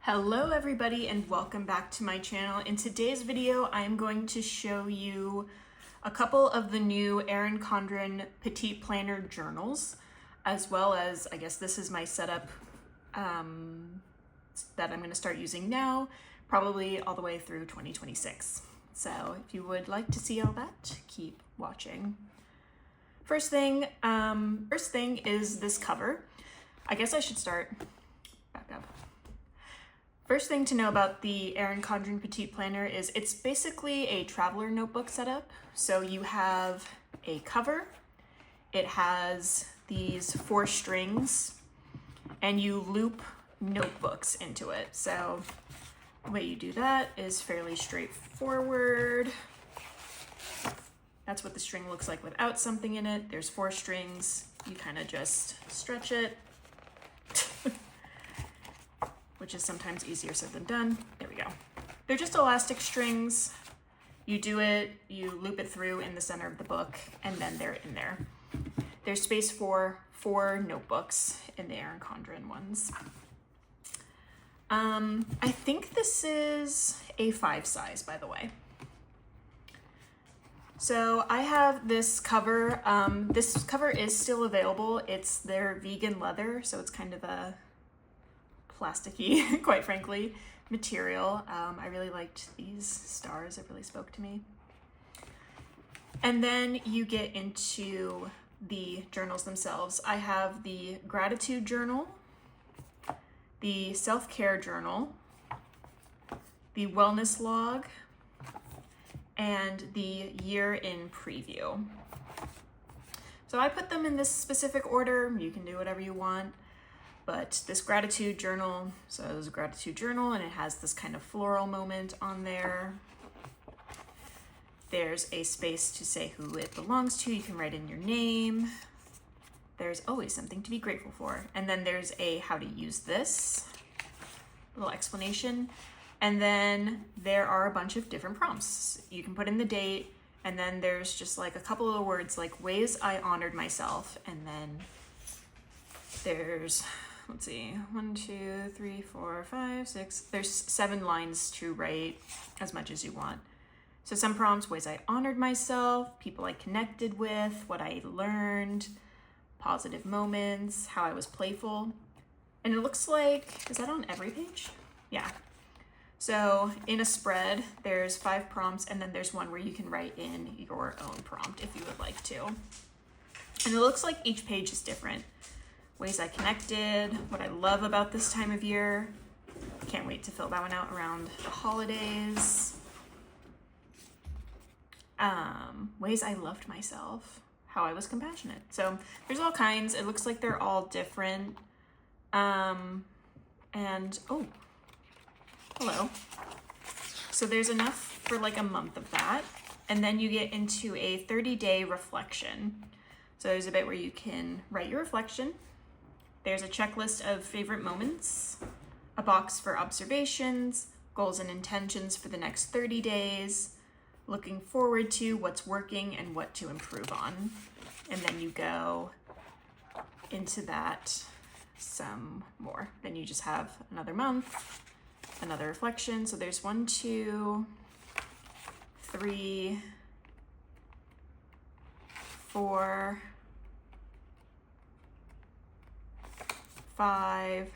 Hello everybody and welcome back to my channel. In today's video, I'm going to show you a couple of the new Erin Condren Petite Planner journals, as well as, I guess this is my setup that I'm going to start using now, probably all the way through 2026. So if you would like to see all that, keep watching. First thing is this cover. I guess I should start back up. First thing to know about the Erin Condren Petite Planner is it's basically a traveler notebook setup. So you have a cover, it has these 4 strings, and you loop notebooks into it. So the way you do that is fairly straightforward. That's what the string looks like without something in it. There's 4 strings. You kind of just stretch it, which is sometimes easier said than done. There we go. They're just elastic strings. You do it, you loop it through in the center of the book, and then they're in there. There's space for 4 notebooks in the Erin Condren ones. I think this is a 5 size, by the way. So I have this cover. This cover is still available. It's their vegan leather, so it's kind of a plasticky, quite frankly, material. I really liked these stars. It really spoke to me. And then you get into the journals themselves. I have the gratitude journal, the self-care journal, the wellness log, and the year in preview. So I put them in this specific order. You can do whatever you want. But this gratitude journal, so it's a gratitude journal and it has this kind of floral moment on there. There's a space to say who it belongs to. You can write in your name. There's always something to be grateful for. And then there's a how to use this, little explanation. And then there are a bunch of different prompts. You can put in the date, and then there's just like a couple of words like ways I honored myself. And then there's, let's see, 1, 2, 3, 4, 5, 6. There's 7 lines to write, as much as you want. So some prompts, ways I honored myself, people I connected with, what I learned, positive moments, how I was playful. And it looks like, is that on every page? Yeah. So in a spread, there's 5 prompts, and then there's one where you can write in your own prompt if you would like to. And it looks like each page is different. Ways I connected, what I love about this time of year. Can't wait to fill that one out around the holidays. Ways I loved myself, how I was compassionate. So there's all kinds. It looks like they're all different. And, oh, hello. So there's enough for like a month of that. And then you get into a 30-day reflection. So there's a bit where you can write your reflection. There's a checklist of favorite moments, a box for observations, goals and intentions for the next 30 days, looking forward to what's working and what to improve on. And then you go into that some more. Then you just have another month, another reflection. So there's 1, 2, 3, 4, 5,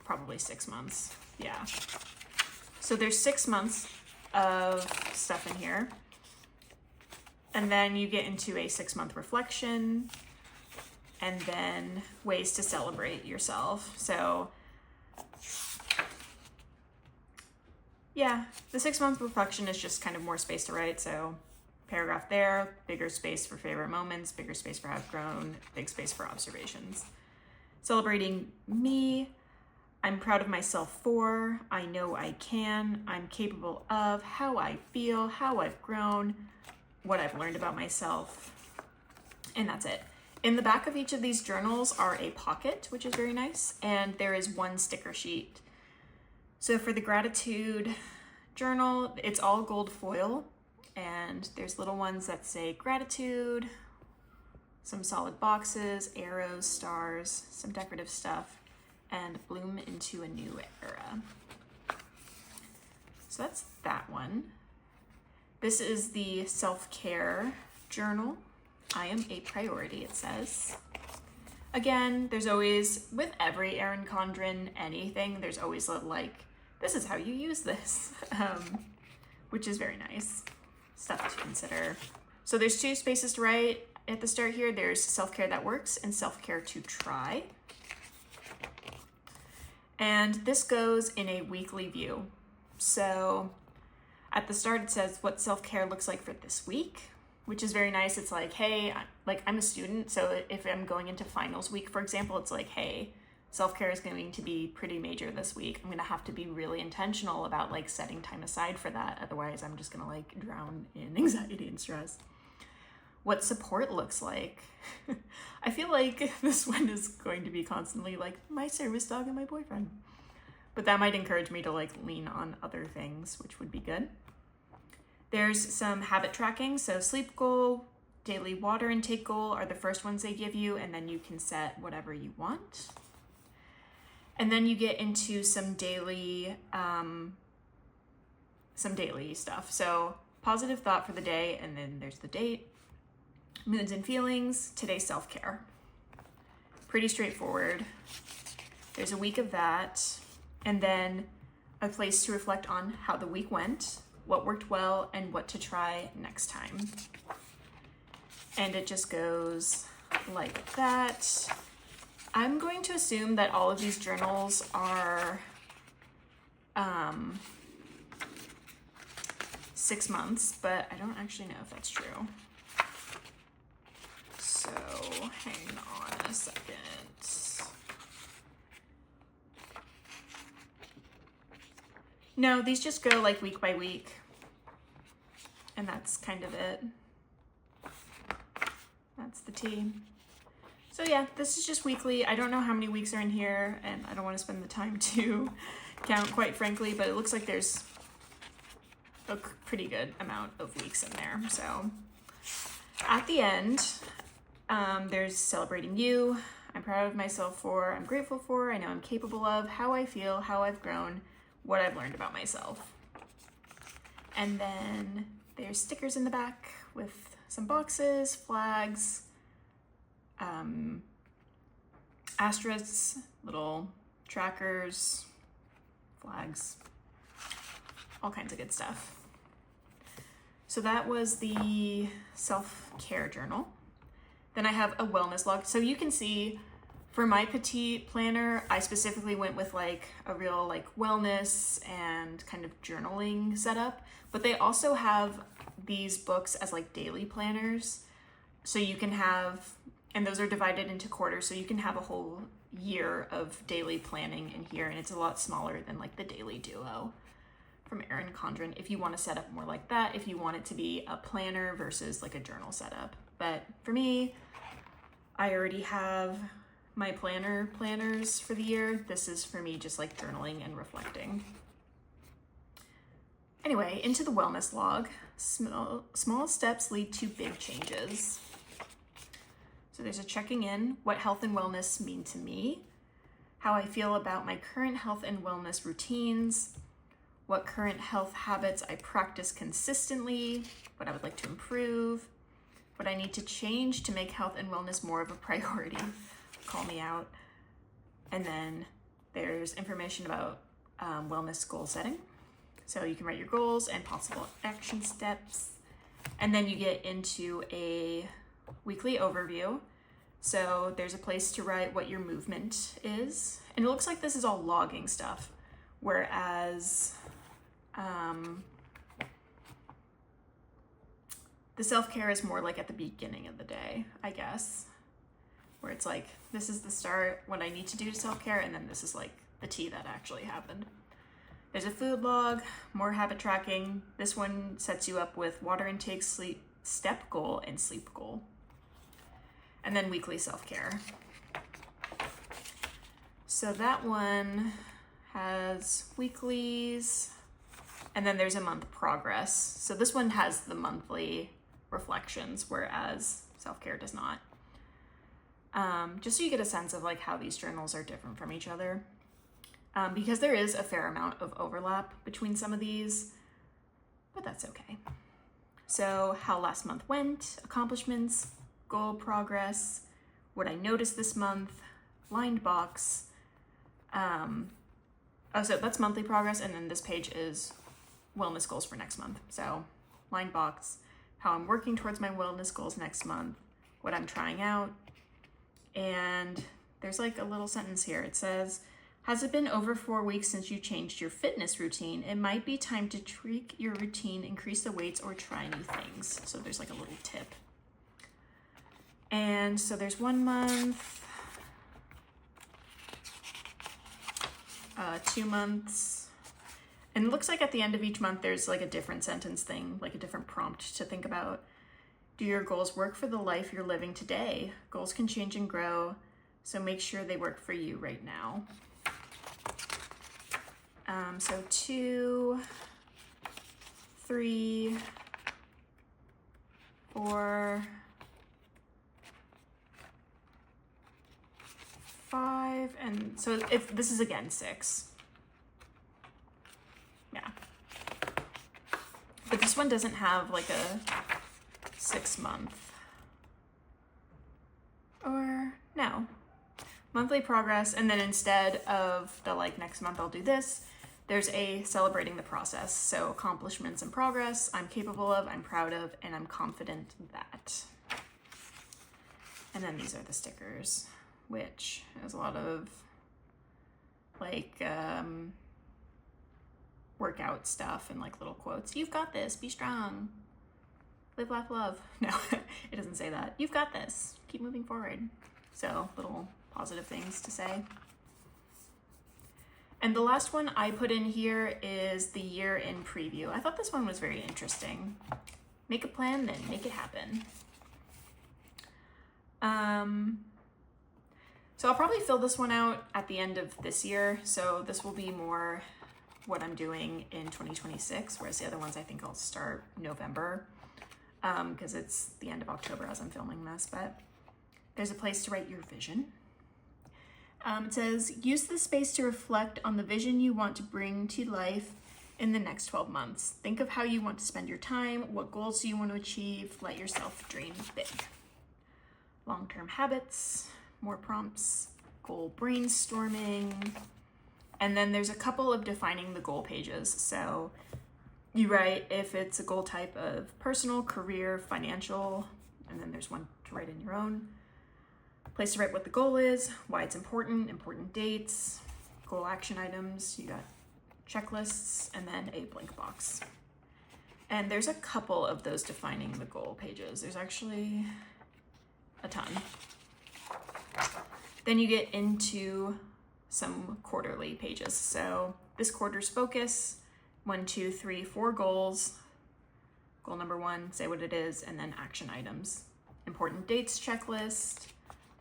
probably 6 months. Yeah. So there's 6 months of stuff in here. And then you get into a 6-month reflection, and then ways to celebrate yourself. So yeah, the 6-month reflection is just kind of more space to write. So paragraph there, bigger space for favorite moments, bigger space for have grown, big space for observations. Celebrating me, I'm proud of myself for, I know I can, I'm capable of, how I feel, how I've grown, what I've learned about myself, and that's it. In the back of each of these journals are a pocket, which is very nice, and there is 1 sticker sheet. So for the gratitude journal, it's all gold foil, and there's little ones that say gratitude, some solid boxes, arrows, stars, some decorative stuff, and bloom into a new era. So that's that one. This is the self-care journal. I am a priority, it says. Again, there's always, with every Erin Condren anything, there's always like, this is how you use this, which is very nice. Stuff to consider. So there's 2 spaces to write at the start here. There's self-care that works and self-care to try. And this goes in a weekly view. So at the start it says what self-care looks like for this week, which is very nice. It's like, hey, like I'm a student, so if I'm going into finals week, for example, it's like, hey, self-care is going to be pretty major this week. I'm gonna have to be really intentional about like setting time aside for that. Otherwise, I'm just gonna like drown in anxiety and stress. What support looks like. I feel like this one is going to be constantly like my service dog and my boyfriend. But that might encourage me to like lean on other things, which would be good. There's some habit tracking. So sleep goal, daily water intake goal are the first ones they give you, and then you can set whatever you want. And then you get into some daily stuff. So positive thought for the day, and then there's the date, moods and feelings, today's self-care. Pretty straightforward. There's a week of that, and then a place to reflect on how the week went, what worked well, and what to try next time. And it just goes like that. I'm going to assume that all of these journals are 6 months, but I don't actually know if that's true. So hang on a second. No, these just go like week by week, and that's kind of it. That's the tea. So yeah, this is just weekly. I don't know how many weeks are in here, and I don't want to spend the time to count, quite frankly, but it looks like there's a pretty good amount of weeks in there. So at the end, there's celebrating you. I'm proud of myself for, I'm grateful for, I know I'm capable of, how I feel, how I've grown, what I've learned about myself. And then there's stickers in the back with some boxes, flags, asterisks, little trackers, flags, all kinds of good stuff. So that was the self-care journal. Then I have a wellness log. So you can see for my Petite planner, I specifically went with like a real like wellness and kind of journaling setup, but they also have these books as like daily planners. So you can have, and those are divided into quarters, so you can have a whole year of daily planning in here, and it's a lot smaller than like the Daily Duo from Erin Condren if you want to set up more like that, if you want it to be a planner versus like a journal setup. But for me, I already have my planners for the year. This is for me just like journaling and reflecting. Anyway, into the wellness log. Small steps lead to big changes. So there's a checking in, what health and wellness mean to me, how I feel about my current health and wellness routines, what current health habits I practice consistently, what I would like to improve, what I need to change to make health and wellness more of a priority. Call me out. And then there's information about wellness goal setting. So you can write your goals and possible action steps. And then you get into a weekly overview. So there's a place to write what your movement is. And it looks like this is all logging stuff. Whereas the self-care is more like at the beginning of the day, I guess. Where it's like, this is the start, what I need to do to self-care, and then this is like the tea that actually happened. There's a food log, more habit tracking. This one sets you up with water intake, sleep, step goal, and sleep goal. And then weekly self-care. So that one has weeklies, and then there's a month progress. So this one has the monthly reflections, whereas self-care does not. Just so you get a sense of like how these journals are different from each other. because there is a fair amount of overlap between some of these, but that's okay. So how last month went, accomplishments, goal progress, what I noticed this month, lined box. So that's monthly progress, and then this page is wellness goals for next month. So lined box, how I'm working towards my wellness goals next month, what I'm trying out, and there's like a little sentence here. It says, has it been over 4 weeks since you changed your fitness routine? It might be time to tweak your routine, increase the weights, or try new things. So there's like a little tip. And so there's 1 month, 2 months, and it looks like at the end of each month there's like a different sentence thing, like a different prompt to think about. Do your goals work for the life you're living today? Goals can change and grow, so make sure they work for you right now. So 2, 3, 4, 5, and so if this is again 6. Yeah. But this one doesn't have like a 6 month. Or no. Monthly progress, and then instead of the like next month I'll do this, there's a celebrating the process. So accomplishments and progress I'm capable of, I'm proud of, and I'm confident that. And then these are the stickers, which has a lot of like workout stuff and like little quotes. You've got this, be strong, live, laugh, love. No, it doesn't say that. You've got this, keep moving forward. So little positive things to say. And the last one I put in here is the year in preview. I thought this one was very interesting. Make a plan, then make it happen. So I'll probably fill this one out at the end of this year. So this will be more what I'm doing in 2026, whereas the other ones I think I'll start November, because it's the end of October as I'm filming this. But there's a place to write your vision. It says, use this space to reflect on the vision you want to bring to life in the next 12 months. Think of how you want to spend your time, what goals do you want to achieve, let yourself dream big. Long-term habits, more prompts, goal brainstorming, and then there's a couple of defining the goal pages. So you write if it's a goal type of personal, career, financial, and then there's one to write in your own. Place to write what the goal is, why it's important, important dates, goal action items, you got checklists, and then a blank box. And there's a couple of those defining the goal pages. There's actually a ton. Then you get into some quarterly pages. So this quarter's focus, 1, 2, 3, 4 goals. Goal number 1, say what it is, and then action items. Important dates checklist.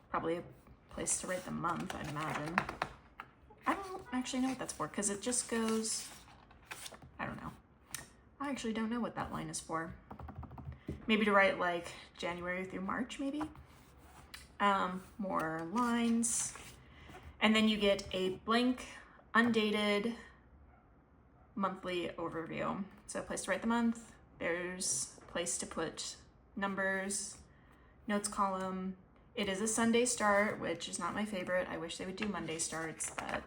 Probably a place to write the month, I'd imagine. I don't actually know what that's for, because it just goes, I don't know. I actually don't know what that line is for. Maybe to write like January through March, maybe. More lines. And then you get a blank, undated monthly overview. So a place to write the month. There's a place to put numbers, notes column. It is a Sunday start, which is not my favorite. I wish they would do Monday starts, but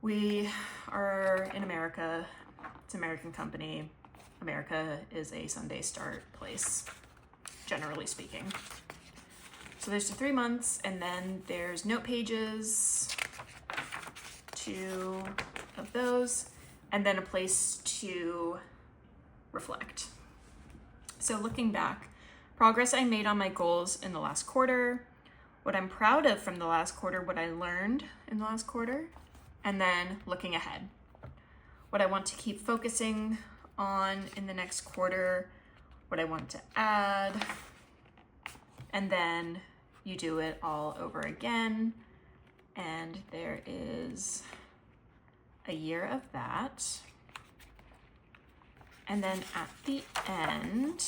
we are in America. It's an American company. America is a Sunday start place, generally speaking. So there's the 3 months, and then there's note pages, 2 of those, and then a place to reflect. So looking back, progress I made on my goals in the last quarter, what I'm proud of from the last quarter, what I learned in the last quarter, and then looking ahead. What I want to keep focusing on in the next quarter, what I want to add, and then you do it all over again, and there is a year of that. And then at the end,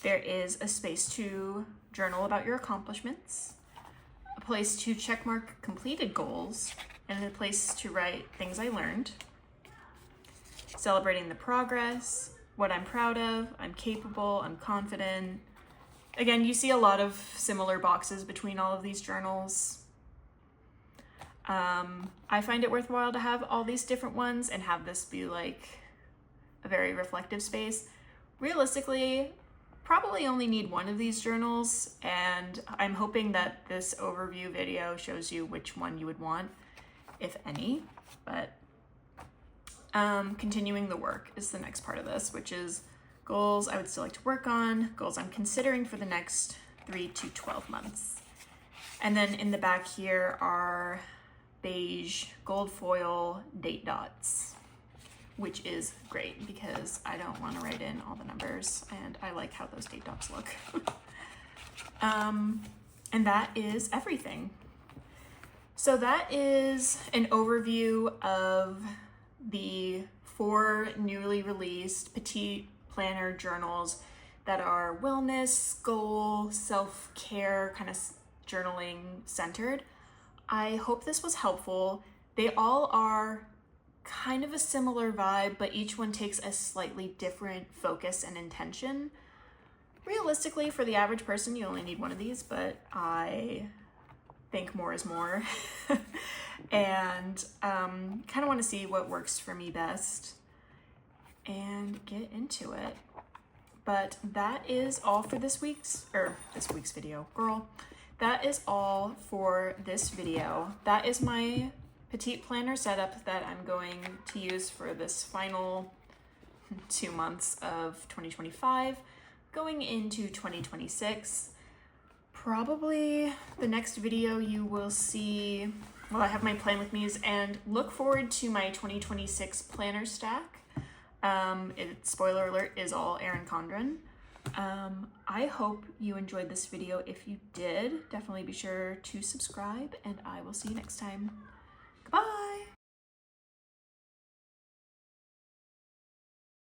There is a space to journal about your accomplishments, a place to checkmark completed goals, and a place to write things I learned. Celebrating the progress, what I'm proud of, I'm capable, I'm confident. Again, you see a lot of similar boxes between all of these journals. I find it worthwhile to have all these different ones and have this be like a very reflective space. Realistically, probably only need one of these journals, and I'm hoping that this overview video shows you which one you would want, if any. But continuing the work is the next part of this, which is goals I would still like to work on, goals I'm considering for the next 3 to 12 months. And then in the back here are beige gold foil date dots, which is great because I don't want to write in all the numbers and I like how those date dots look. And that is everything. So that is an overview of the 4 newly released Petite planner journals that are wellness, goal, self-care, kind of journaling centered. I hope this was helpful. They all are kind of a similar vibe, but each one takes a slightly different focus and intention. Realistically, for the average person, you only need one of these, but I think more is more. And kind of want to see what works for me best and get into it. But that is all for this week's video, girl. That is all for this video. That is my Petite planner setup that I'm going to use for this final 2 months of 2025, going into 2026. Probably the next video you will see, well, I have my plan with me's, and look forward to my 2026 planner stack. Spoiler alert, is all Erin Condren. I hope you enjoyed this video. If you did, definitely be sure to subscribe, and I will see you next time. Goodbye!